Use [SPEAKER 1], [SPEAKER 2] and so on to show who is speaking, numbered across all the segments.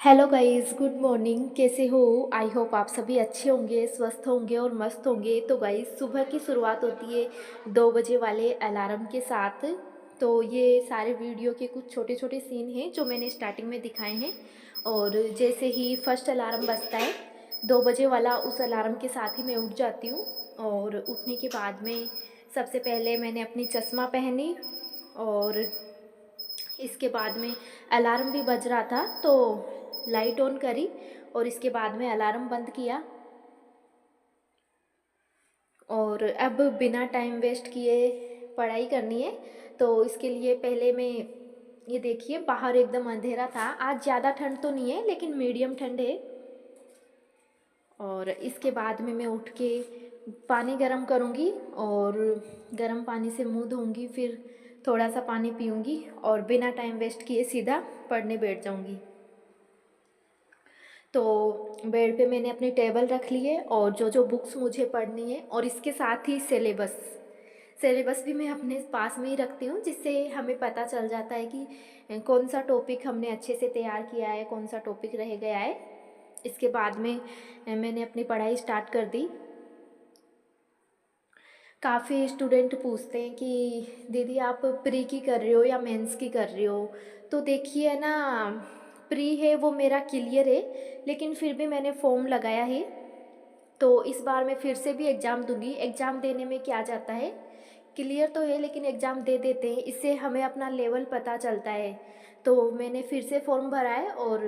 [SPEAKER 1] Hello guys, good morning. कैसे हो? I hope आप सभी अच्छे होंगे, स्वस्थ होंगे और मस्त होंगे। तो गाइस, सुबह की शुरुआत होती है 2 बजे वाले अलार्म के साथ। तो ये सारे वीडियो के कुछ छोटे छोटे सीन हैं जो मैंने स्टार्टिंग में दिखाए हैं। और जैसे ही फर्स्ट अलार्म बजता है 2 बजे वाला, उस अलार्म के साथ ही मैं उठ जाती हूँ। और उठने के बाद में सबसे पहले मैंने अपनी चश्मा पहनी, और इसके बाद में अलार्म भी बज रहा था तो लाइट ऑन करी, और इसके बाद में अलार्म बंद किया। और अब बिना टाइम वेस्ट किए पढ़ाई करनी है। तो इसके लिए पहले मैं, ये देखिए बाहर एकदम अंधेरा था। आज ज़्यादा ठंड तो नहीं है लेकिन मीडियम ठंड है। और इसके बाद में मैं उठ के पानी गर्म करूँगी, और गर्म पानी से मुँह धोऊँगी, फिर थोड़ा सा पानी पीऊँगी और बिना टाइम वेस्ट किए सीधा पढ़ने बैठ जाऊँगी। तो बेड पे मैंने अपनी टेबल रख ली है और जो जो बुक्स मुझे पढ़नी है, और इसके साथ ही सिलेबस सिलेबस भी मैं अपने पास में ही रखती हूँ, जिससे हमें पता चल जाता है कि कौन सा टॉपिक हमने अच्छे से तैयार किया है, कौन सा टॉपिक रह गया है। इसके बाद में मैंने अपनी पढ़ाई स्टार्ट कर दी। काफ़ी स्टूडेंट पूछते हैं कि दीदी आप प्री की कर रहे हो या मेंस की कर रहे हो। तो देखिए ना, प्री है वो मेरा क्लियर है, लेकिन फिर भी मैंने फॉर्म लगाया है। तो इस बार मैं फिर से भी एग्ज़ाम दूंगी। एग्ज़ाम देने में क्या जाता है, क्लियर तो है लेकिन एग्ज़ाम दे देते हैं, इससे हमें अपना लेवल पता चलता है। तो मैंने फिर से फॉर्म भरा है और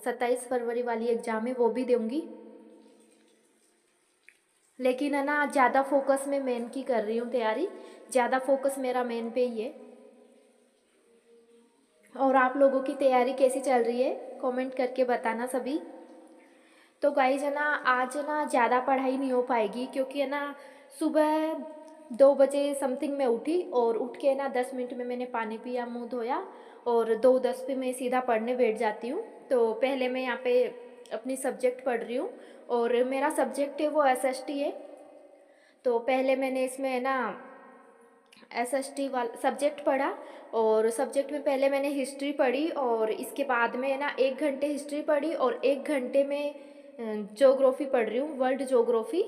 [SPEAKER 1] 27 फरवरी वाली एग्ज़ाम है वो भी दूंगी। लेकिन है ना, ज़्यादा फोकस मैं मेन की कर रही हूँ तैयारी। ज़्यादा फोकस मेरा मेन पे ही है। और आप लोगों की तैयारी कैसी चल रही है, कमेंट करके बताना सभी। तो गाइज है ना, आज है ना ज़्यादा पढ़ाई नहीं हो पाएगी, क्योंकि है ना सुबह 2 बजे समथिंग में उठी, और उठ के ना 10 मिनट में मैंने पानी पिया, मुंह धोया, और 2:10 पे मैं सीधा पढ़ने बैठ जाती हूँ। तो पहले मैं यहाँ पे अपनी सब्जेक्ट पढ़ रही हूँ, और मेरा सब्जेक्ट है वो एसएसटी है। तो पहले मैंने इसमें है ना एसएसटी वाला सब्जेक्ट पढ़ा। और सब्जेक्ट में पहले मैंने हिस्ट्री पढ़ी, और इसके बाद में ना 1 घंटे हिस्ट्री पढ़ी, और 1 घंटे में ज्योग्राफी पढ़ रही हूँ, वर्ल्ड ज्योग्राफी।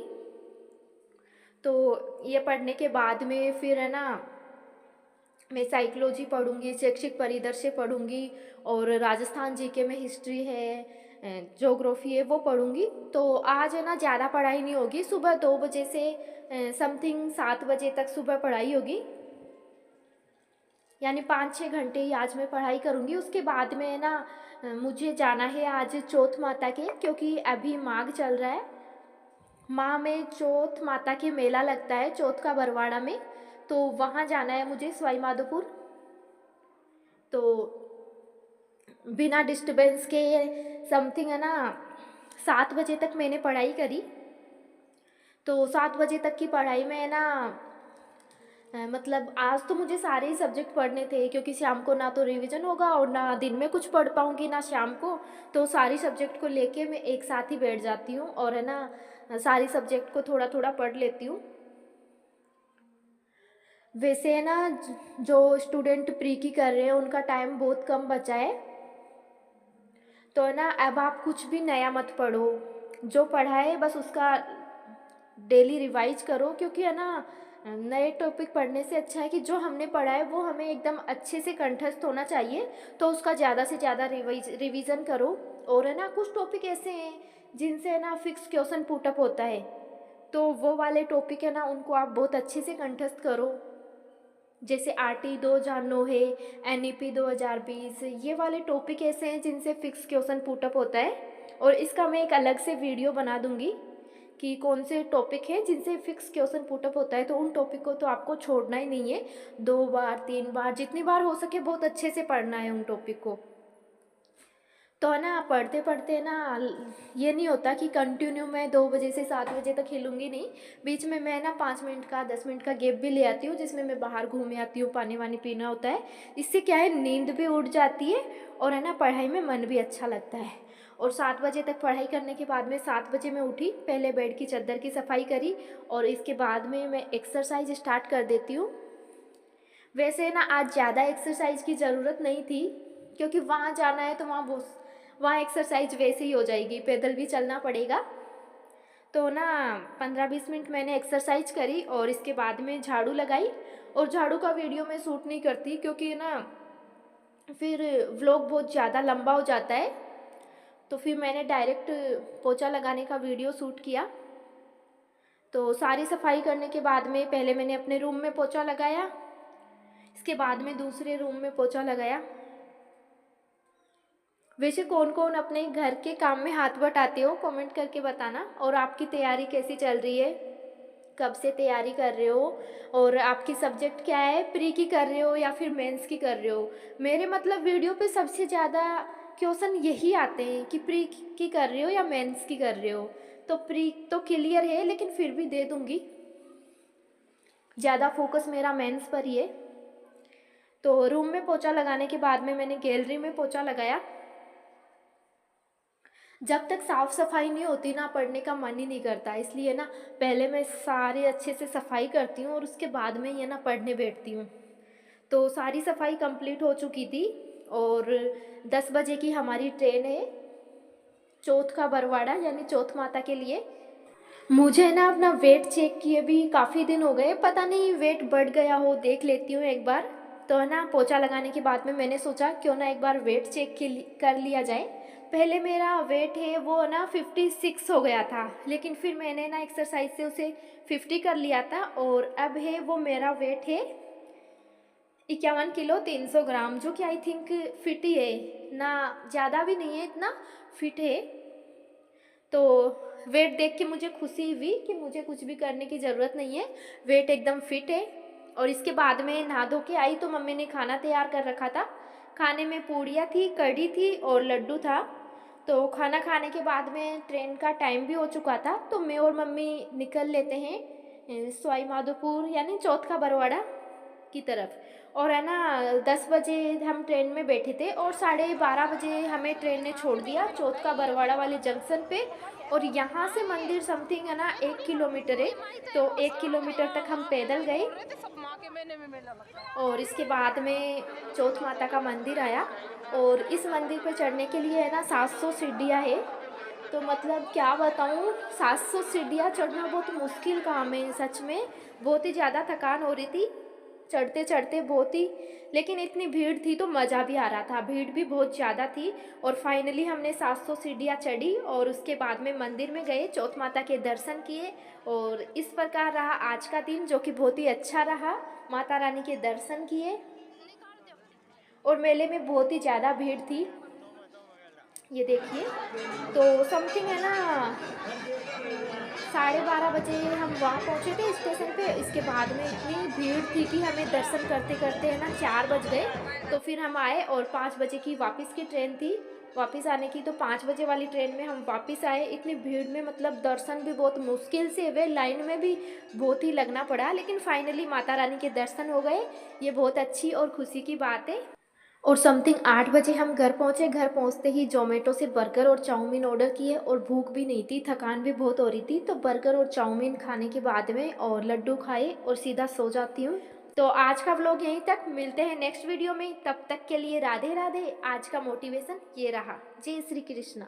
[SPEAKER 1] तो ये पढ़ने के बाद में फिर है ना मैं साइकोलॉजी पढ़ूंगी, शैक्षिक परिदृश्य पढ़ूंगी, और राजस्थान जीके में हिस्ट्री है, ज्योग्राफी है वो पढ़ूंगी। तो आज है ना ज़्यादा पढ़ाई नहीं होगी। सुबह 2 बजे से समथिंग 7 बजे तक सुबह पढ़ाई होगी, यानी 5-6 घंटे ही आज मैं पढ़ाई करूँगी। उसके बाद में है ना मुझे जाना है आज चौथ माता के, क्योंकि अभी माघ चल रहा है। माह में चौथ माता के मेला लगता है, चौथ का बरवाड़ा में। तो वहाँ जाना है मुझे, सवाई माधोपुर। तो बिना डिस्टरबेंस के समथिंग है ना 7 बजे तक मैंने पढ़ाई करी। तो 7 बजे तक की पढ़ाई में है ना मतलब आज तो मुझे सारे ही सब्जेक्ट पढ़ने थे, क्योंकि शाम को ना तो रिवीजन होगा और ना दिन में कुछ पढ़ पाऊँगी ना शाम को। तो सारी सब्जेक्ट को लेके मैं एक साथ ही बैठ जाती हूँ, और है ना सारी सब्जेक्ट को थोड़ा थोड़ा पढ़ लेती हूँ। वैसे है ना जो स्टूडेंट प्री की कर रहे हैं उनका टाइम बहुत कम बचा है। तो है ना अब आप कुछ भी नया मत पढ़ो, जो पढ़ा है बस उसका डेली रिवाइज करो, क्योंकि है ना नए टॉपिक पढ़ने से अच्छा है कि जो हमने पढ़ा है वो हमें एकदम अच्छे से कंठस्थ होना चाहिए। तो उसका ज़्यादा से ज़्यादा रिवीजन करो। और है ना कुछ टॉपिक ऐसे हैं जिनसे है ना फिक्स क्वेश्चन पुटअप होता है, तो वो वाले टॉपिक है ना उनको आप बहुत अच्छे से कंठस्थ करो। जैसे आरटी 2009 है, एनईपी 2020, ये वाले टॉपिक ऐसे हैं जिनसे फिक्स क्वेश्चन पुटअप होता है। और इसका मैं एक अलग से वीडियो बना दूंगी कि कौन से टॉपिक है जिनसे फिक्स क्वेश्चन पुटअप होता है। तो उन टॉपिक को तो आपको छोड़ना ही नहीं है, 2 बार 3 बार जितनी बार हो सके बहुत अच्छे से पढ़ना है उन टॉपिक को। तो है ना पढ़ते पढ़ते ना ये नहीं होता कि कंटिन्यू मैं 2 बजे से 7 बजे तक हिलूंगी नहीं। बीच में मैं ना 5 मिनट का 10 मिनट का गैप भी ले आती हूँ, जिसमें मैं बाहर घूमे आती हूँ, पानी वानी पीना होता है। इससे क्या है, नींद भी उड़ जाती है, और है ना पढ़ाई में मन भी अच्छा लगता है। और 7 बजे तक पढ़ाई करने के बाद में 7 बजे मैं उठी, पहले बेड की चादर की सफाई करी, और इसके बाद में मैं एक्सरसाइज स्टार्ट कर देती हूँ। वैसे ना आज ज़्यादा एक्सरसाइज की ज़रूरत नहीं थी, क्योंकि वहाँ जाना है तो वहाँ बहुत वहाँ एक्सरसाइज वैसे ही हो जाएगी, पैदल भी चलना पड़ेगा। तो ना 15-20 मिनट मैंने एक्सरसाइज करी और इसके बाद में झाड़ू लगाई। और झाड़ू का वीडियो मैं शूट नहीं करती क्योंकि ना फिर व्लॉग बहुत ज़्यादा लंबा हो जाता है, तो फिर मैंने डायरेक्ट पोछा लगाने का वीडियो शूट किया। तो सारी सफाई करने के बाद में पहले मैंने अपने रूम में पोछा लगाया, इसके बाद में दूसरे रूम में पोछा लगाया। वैसे कौन कौन अपने घर के काम में हाथ बटाते हो कमेंट करके बताना। और आपकी तैयारी कैसी चल रही है, कब से तैयारी कर रहे हो, और आपकी सब्जेक्ट क्या है, प्री की कर रहे हो या फिर मेंस की कर रहे हो। मेरे मतलब वीडियो पे सबसे ज़्यादा क्वेश्चन यही आते हैं कि प्री की कर रहे हो या मेंस की कर रहे हो। तो प्री तो क्लियर है लेकिन फिर भी दे दूँगी, ज़्यादा फोकस मेरा मेंस पर ही है। तो रूम में पोछा लगाने के बाद में मैंने गैलरी में पोछा लगाया। जब तक साफ़ सफाई नहीं होती ना पढ़ने का मन ही नहीं करता, इसलिए ना पहले मैं सारे अच्छे से सफाई करती हूँ और उसके बाद में ये ना पढ़ने बैठती हूँ। तो सारी सफाई कंप्लीट हो चुकी थी और 10 बजे की हमारी ट्रेन है चौथ का बरवाड़ा यानी चौथ माता के लिए। मुझे ना अपना वेट चेक किए भी काफ़ी दिन हो गए, पता नहीं वेट बढ़ गया हो, देख लेती हूँ एक बार। तो है ना पोछा लगाने के बाद में मैंने सोचा क्यों ना एक बार वेट चेक कर लिया जाए। पहले मेरा वेट है वो ना 56 हो गया था, लेकिन फिर मैंने ना एक्सरसाइज से उसे 50 कर लिया था और अब है वो मेरा वेट है 51 किलो 300 ग्राम, जो कि आई थिंक फिट ही है ना, ज़्यादा भी नहीं है, इतना फिट है। तो वेट देख के मुझे खुशी हुई कि मुझे कुछ भी करने की ज़रूरत नहीं है, वेट एकदम फिट है। और इसके बाद में नहा धो के आई तो मम्मी ने खाना तैयार कर रखा था। खाने में पूड़ियाँ थी, कढ़ी थी और लड्डू था। तो खाना खाने के बाद में ट्रेन का टाइम भी हो चुका था, तो मैं और मम्मी निकल लेते हैं सवाई माधोपुर यानी चौथ का बरवाड़ा की तरफ। और है ना 10 बजे हम ट्रेन में बैठे थे और 12:30 बजे हमें ट्रेन ने छोड़ दिया चौथ का बरवाड़ा वाले जंक्शन पे। और यहाँ से मंदिर समथिंग है ना 1 किलोमीटर है, तो 1 किलोमीटर तक हम पैदल गए। और इसके बाद में चौथ माता का मंदिर आया और इस मंदिर पे चढ़ने के लिए है ना 700 सीढ़ियाँ है। तो मतलब क्या बताऊँ, 700 सीढ़ियाँ चढ़ना बहुत मुश्किल काम है सच में, बहुत ही ज़्यादा थकान हो रही थी चढ़ते चढ़ते बहुत ही। लेकिन इतनी भीड़ थी तो मज़ा भी आ रहा था, भीड़ भी बहुत ज़्यादा थी। और फाइनली हमने 700 सीढ़ियाँ चढ़ी और उसके बाद में मंदिर में गए, चौथ माता के दर्शन किए। और इस प्रकार रहा आज का दिन, जो कि बहुत ही अच्छा रहा, माता रानी के दर्शन किए और मेले में बहुत ही ज़्यादा भीड़ थी, ये देखिए। तो समथिंग है ना 12:30 बजे हम वहाँ पहुँचे थे स्टेशन पे। इसके बाद में इतनी भीड़ थी कि हमें दर्शन करते करते है ना 4 बज गए। तो फिर हम आए और 5 बजे की वापस की ट्रेन थी, वापस आने की, तो 5 बजे वाली ट्रेन में हम वापस आए। इतनी भीड़ में मतलब दर्शन भी बहुत मुश्किल से हुए, लाइन में भी बहुत ही लगना पड़ा, लेकिन फाइनली माता रानी के दर्शन हो गए, ये बहुत अच्छी और खुशी की बात है। और समथिंग 8 बजे हम घर पहुँचे। घर पहुँचते ही ज़ोमैटो से बर्गर और चाउमीन ऑर्डर किए और भूख भी नहीं थी, थकान भी बहुत हो रही थी। तो बर्गर और चाउमीन खाने के बाद में और लड्डू खाए और सीधा सो जाती हूँ। तो आज का व्लॉग यहीं तक, मिलते हैं नेक्स्ट वीडियो में, तब तक के लिए राधे राधे। आज का मोटिवेशन ये रहा। जय श्री कृष्ण।